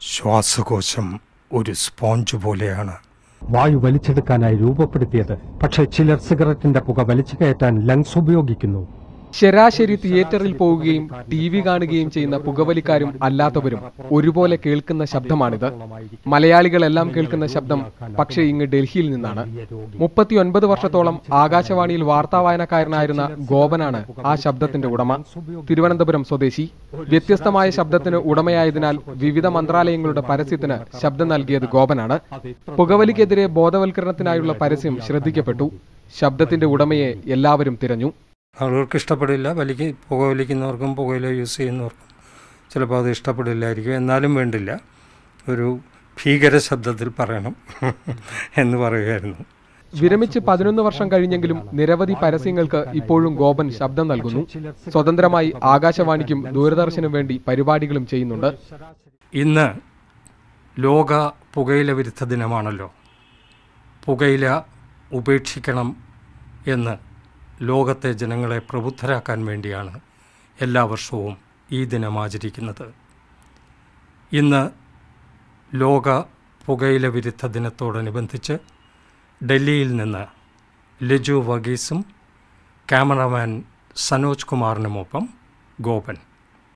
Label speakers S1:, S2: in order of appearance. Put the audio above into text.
S1: ശ്വാസകോശം ഒരു സ്പോഞ്ച് പോലെയാണ്.
S2: വായു വലിച്ചെടുക്കാനായി രൂപപ്പെടുത്തിയത്. പക്ഷേ ചിലർ സിഗരറ്റിന്റെ പുക വലിച്ചു കയറ്റാൻ ലങ്സ് ഉപയോഗിക്കുന്നു.
S3: ശരാശരി തിയേറ്ററിൽ പോവുകയും TV കാണുകയും ചെയ്യുന്ന പുകവലിക്കാരും അല്ലാത്തവരും ഒരുപോലെ കേൾക്കുന്ന ശബ്ദമാണിത്. മലയാളികളെല്ലാം കേൾക്കുന്ന ശബ്ദം പക്ഷേ ഇങ്ങ് ഡൽഹിയിൽ നിന്നാണ്. 39 വർഷത്തോളം ആകാശവാണിയിൽ വാർത്താവായനക്കാരനായിരുന്ന ഗോപനാണ് ആ ശബ്ദത്തിന്റെ ഉടമ. തിരുവനന്തപുരം സ്വദേശി. വ്യത്യസ്തമായ ശബ്ദത്തിന് ഉടമയായതിനാൽ വിവിധ മന്ത്രാലയങ്ങളുടെ പരസ്യത്തിന് ശബ്ദം നൽകിയത് ഗോപനാണ്. പുകവലിക്കെതിരെ ബോധവൽക്കരണത്തിനായുള്ള പരസ്യം ശ്രദ്ധിക്കപ്പെട്ടു. ശബ്ദത്തിന്റെ ഉടമയെ എല്ലാവരും തിരഞ്ഞു.
S1: ആളുകൾക്ക് ഇഷ്ടപ്പെടില്ല. പുക വലിക്കുന്നവർക്കും പുകയില യൂസ് ചെയ്യുന്നവർക്കും ചിലപ്പോൾ അത് ഇഷ്ടപ്പെടില്ലായിരിക്കും. എന്നാലും വേണ്ടില്ല, ഒരു ഭീകര ശബ്ദത്തിൽ പറയണം എന്ന് പറയുമായിരുന്നു.
S3: വിരമിച്ച് 11 വർഷം കഴിഞ്ഞെങ്കിലും നിരവധി പരസ്യങ്ങൾക്ക് ഇപ്പോഴും ഗോപൻ ശബ്ദം നൽകുന്നു. സ്വതന്ത്രമായി ആകാശവാണിക്കും ദൂരദർശനും വേണ്ടി പരിപാടികളും ചെയ്യുന്നുണ്ട്.
S1: ഇന്ന് ലോക പുകയില വിരുദ്ധ ദിനമാണല്ലോ. പുകയില ഉപേക്ഷിക്കണം എന്ന് ലോകത്തെ ജനങ്ങളെ പ്രബുദ്ധരാക്കാൻ വേണ്ടിയാണ് എല്ലാ വർഷവും ഈ ദിനം ആചരിക്കുന്നത്. ഇന്ന് ലോക പുകയില വിരുദ്ധ ദിനത്തോടനുബന്ധിച്ച് ഡൽഹിയിൽ നിന്ന് ലിജു വർഗീസും ക്യാമറാമാൻ സനോജ് കുമാറിനുമൊപ്പം ഗോപൻ.